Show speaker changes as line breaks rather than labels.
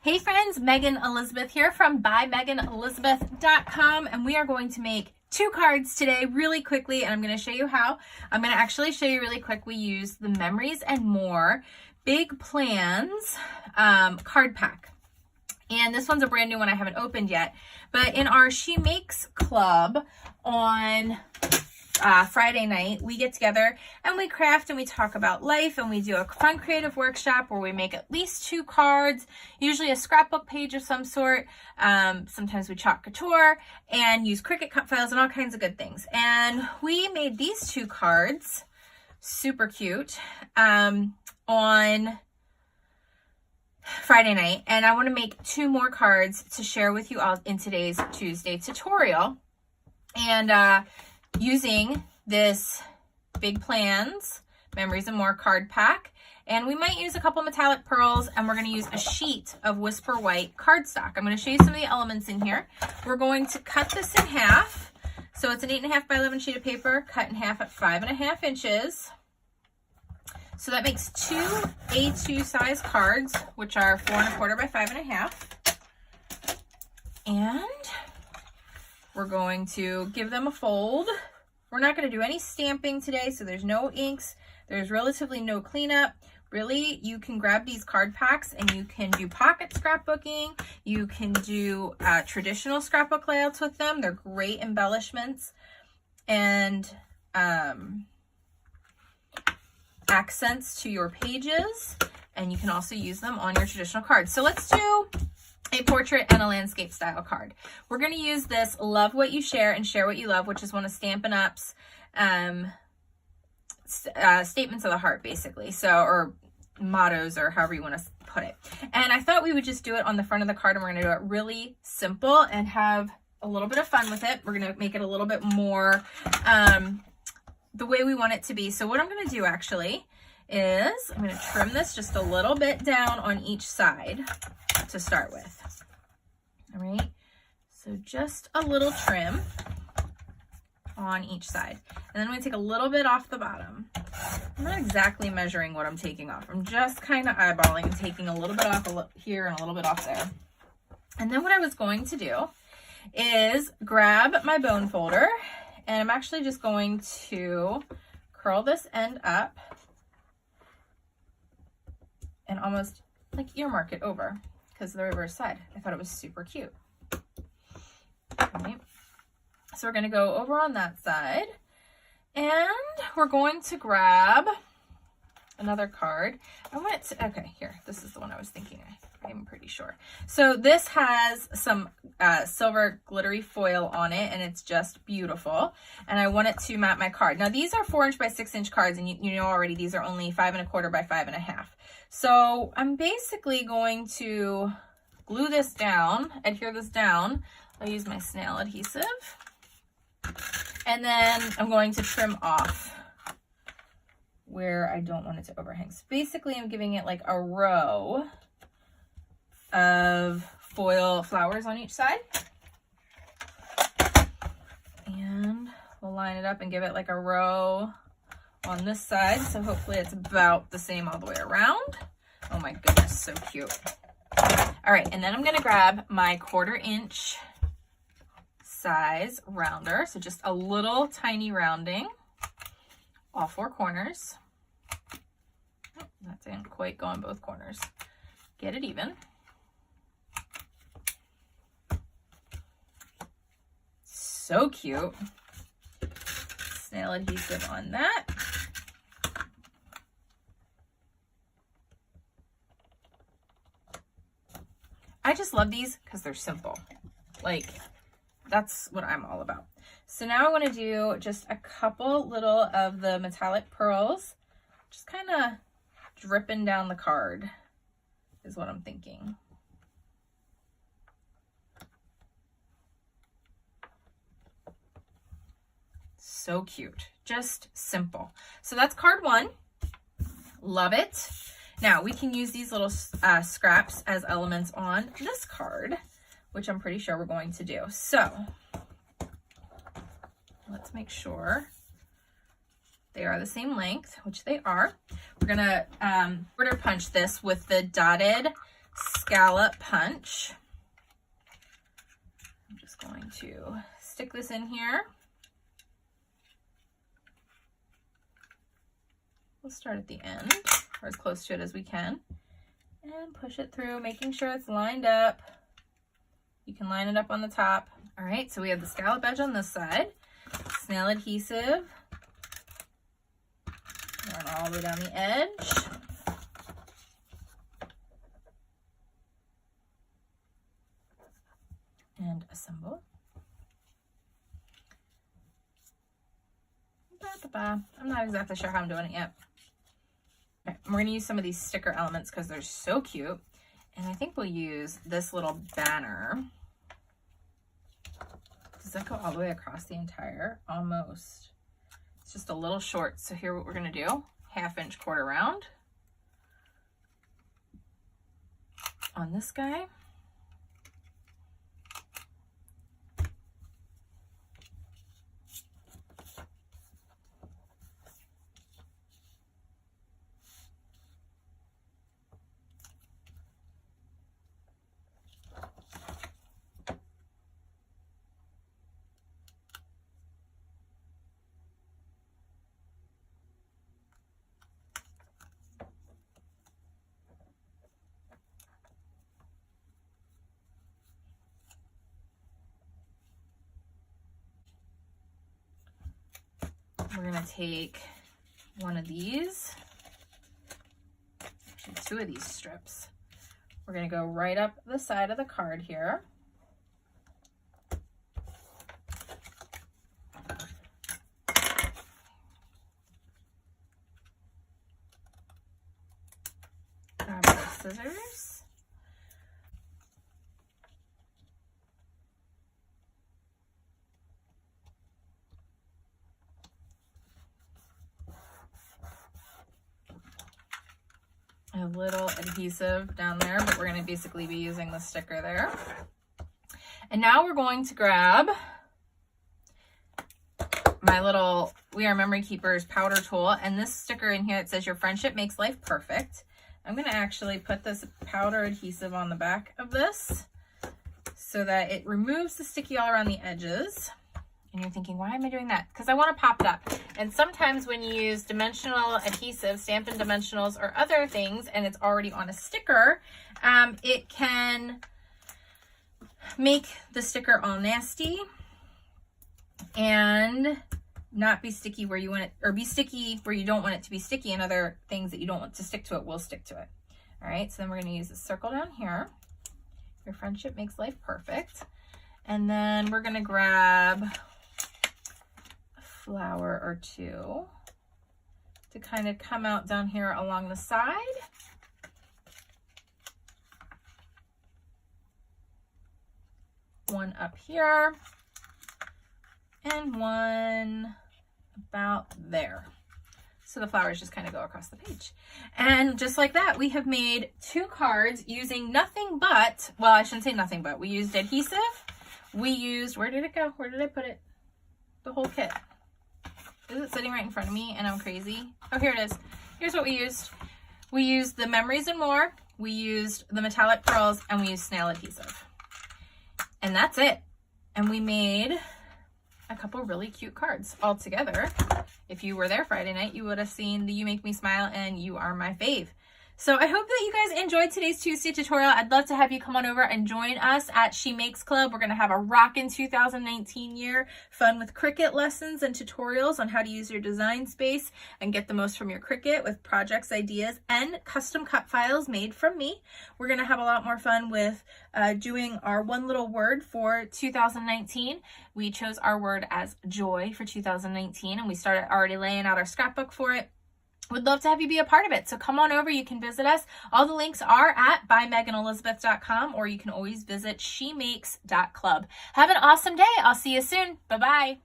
Hey friends, Megan Elizabeth here from buymeganelizabeth.com, and we are going to make 2 cards today really quickly, and I'm going to show you how. I'm going to actually show you really quick. We use the Memories and More Big Plans card pack. And this one's a brand new one I haven't opened yet. But in our She Makes Club on Friday night, we get together and we craft and we talk about life, and we do a fun creative workshop where we make at least 2 cards, usually a scrapbook page of some sort. Sometimes we Chalk Couture and use Cricut cut files and all kinds of good things. And we made these 2 cards, super cute, on Friday night. And I want to make 2 more cards to share with you all in today's Tuesday tutorial. And using this Big Plans Memories and More card pack, and we might use a couple metallic pearls, and we're going to use a sheet of Whisper White cardstock. I'm going to show you some of the elements in here. We're going to cut this in half. So it's an 8.5 by 11 sheet of paper cut in half at 5.5 inches. So that makes 2 A2 size cards, which are 4.25 by 5.5. And we're going to give them a fold. We're not going to do any stamping today, so there's no inks. There's relatively no cleanup. Really, you can grab these card packs and you can do pocket scrapbooking. You can do traditional scrapbook layouts with them. They're great embellishments and accents to your pages. And you can also use them on your traditional cards. So let's do a portrait and a landscape style card. We're going to use this Love What You Share and Share What You Love, which is one of Stampin' Up's statements of the heart, basically. So, or mottos, or however you want to put it. And I thought we would just do it on the front of the card, and we're going to do it really simple and have a little bit of fun with it. We're going to make it a little bit more the way we want it to be. So what I'm going to do actually is I'm going to trim this just a little bit down on each side to start with. All right, so just a little trim on each side, and then I'm going to take a little bit off the bottom. I'm not exactly measuring what I'm taking off. I'm just kind of eyeballing and taking a little bit off here and a little bit off there. And then what I was going to do is grab my bone folder, and I'm actually just going to curl this end up and almost like earmark it over, because the reverse side. I thought it was super cute. All right. So we're going to go over on that side, and we're going to grab another card. I want it to, okay, here, this is the one I was thinking. I'm pretty sure. So this has some silver glittery foil on it, and it's just beautiful. And I want it to map my card. Now these are 4-inch by 6-inch cards, and you know already these are only 5.25 by 5.5. So I'm basically going to glue this down, adhere this down. I'll use my snail adhesive. And then I'm going to trim off where I don't want it to overhang. So basically I'm giving it like a row of foil flowers on each side. And we'll line it up and give it like a row on this side. So hopefully it's about the same all the way around. Oh my goodness, so cute. All right, and then I'm gonna grab my 1/4 inch size rounder. So just a little tiny rounding, all 4 corners. Oh, that didn't quite go on both corners. Get it even. So cute. Snail adhesive on that. I just love these because they're simple. Like, that's what I'm all about. So now I want to do just a couple little of the metallic pearls, just kind of dripping down the card is what I'm thinking. So cute, just simple. So that's card 1. Love it. Now we can use these little scraps as elements on this card, which I'm pretty sure we're going to do. So let's make sure they are the same length, which they are. We're gonna quarter punch this with the dotted scallop punch. I'm just going to stick this in here. We'll start at the end, or as close to it as we can, and push it through, making sure it's lined up. You can line it up on the top. All right, so we have the scallop edge on this side, snail adhesive, run all the way down the edge. And assemble. I'm not exactly sure how I'm doing it yet. Okay, we're going to use some of these sticker elements because they're so cute. And I think we'll use this little banner. Does that go all the way across the entire? Almost. It's just a little short. So here what we're going to do, 1/2 inch quarter round on this guy. We're going to take one of these, actually 2 of these strips. We're going to go right up the side of the card here. Grab our scissors. A little adhesive down there, but we're going to basically be using the sticker there. And now we're going to grab my little We Are Memory Keepers powder tool, and this sticker in here, it says your friendship makes life perfect. I'm going to actually put this powder adhesive on the back of this so that it removes the sticky all around the edges. And you're thinking, why am I doing that? Because I want to pop it up. And sometimes when you use dimensional adhesive, Stampin' Dimensionals or other things, and it's already on a sticker, it can make the sticker all nasty and not be sticky where you want it, or be sticky where you don't want it to be sticky, and other things that you don't want to stick to it will stick to it. All right, so then we're going to use this circle down here. Your friendship makes life perfect. And then we're going to grab flower or 2 to kind of come out down here along the side. One up here and one about there. So the flowers just kind of go across the page. And just like that, we have made 2 cards using nothing but, well, I shouldn't say nothing but, we used adhesive. We used, where did it go? Where did I put it? The whole kit. Is it sitting right in front of me and I'm crazy? Oh, here it is. Here's what we used. We used the Memories and More. We used the metallic pearls, and we used snail adhesive. And that's it. And we made a couple really cute cards all together. If you were there Friday night, you would have seen the You Make Me Smile and You Are My Fave. So I hope that you guys enjoyed today's Tuesday tutorial. I'd love to have you come on over and join us at She Makes Club. We're going to have a rockin' 2019 year, fun with Cricut lessons and tutorials on how to use your design space and get the most from your Cricut with projects, ideas, and custom cut files made from me. We're going to have a lot more fun with doing our one little word for 2019. We chose our word as joy for 2019, and we started already laying out our scrapbook for it. Would love to have you be a part of it. So come on over. You can visit us. All the links are at bymeganelizabeth.com, or you can always visit shemakes.club. Have an awesome day. I'll see you soon. Bye-bye.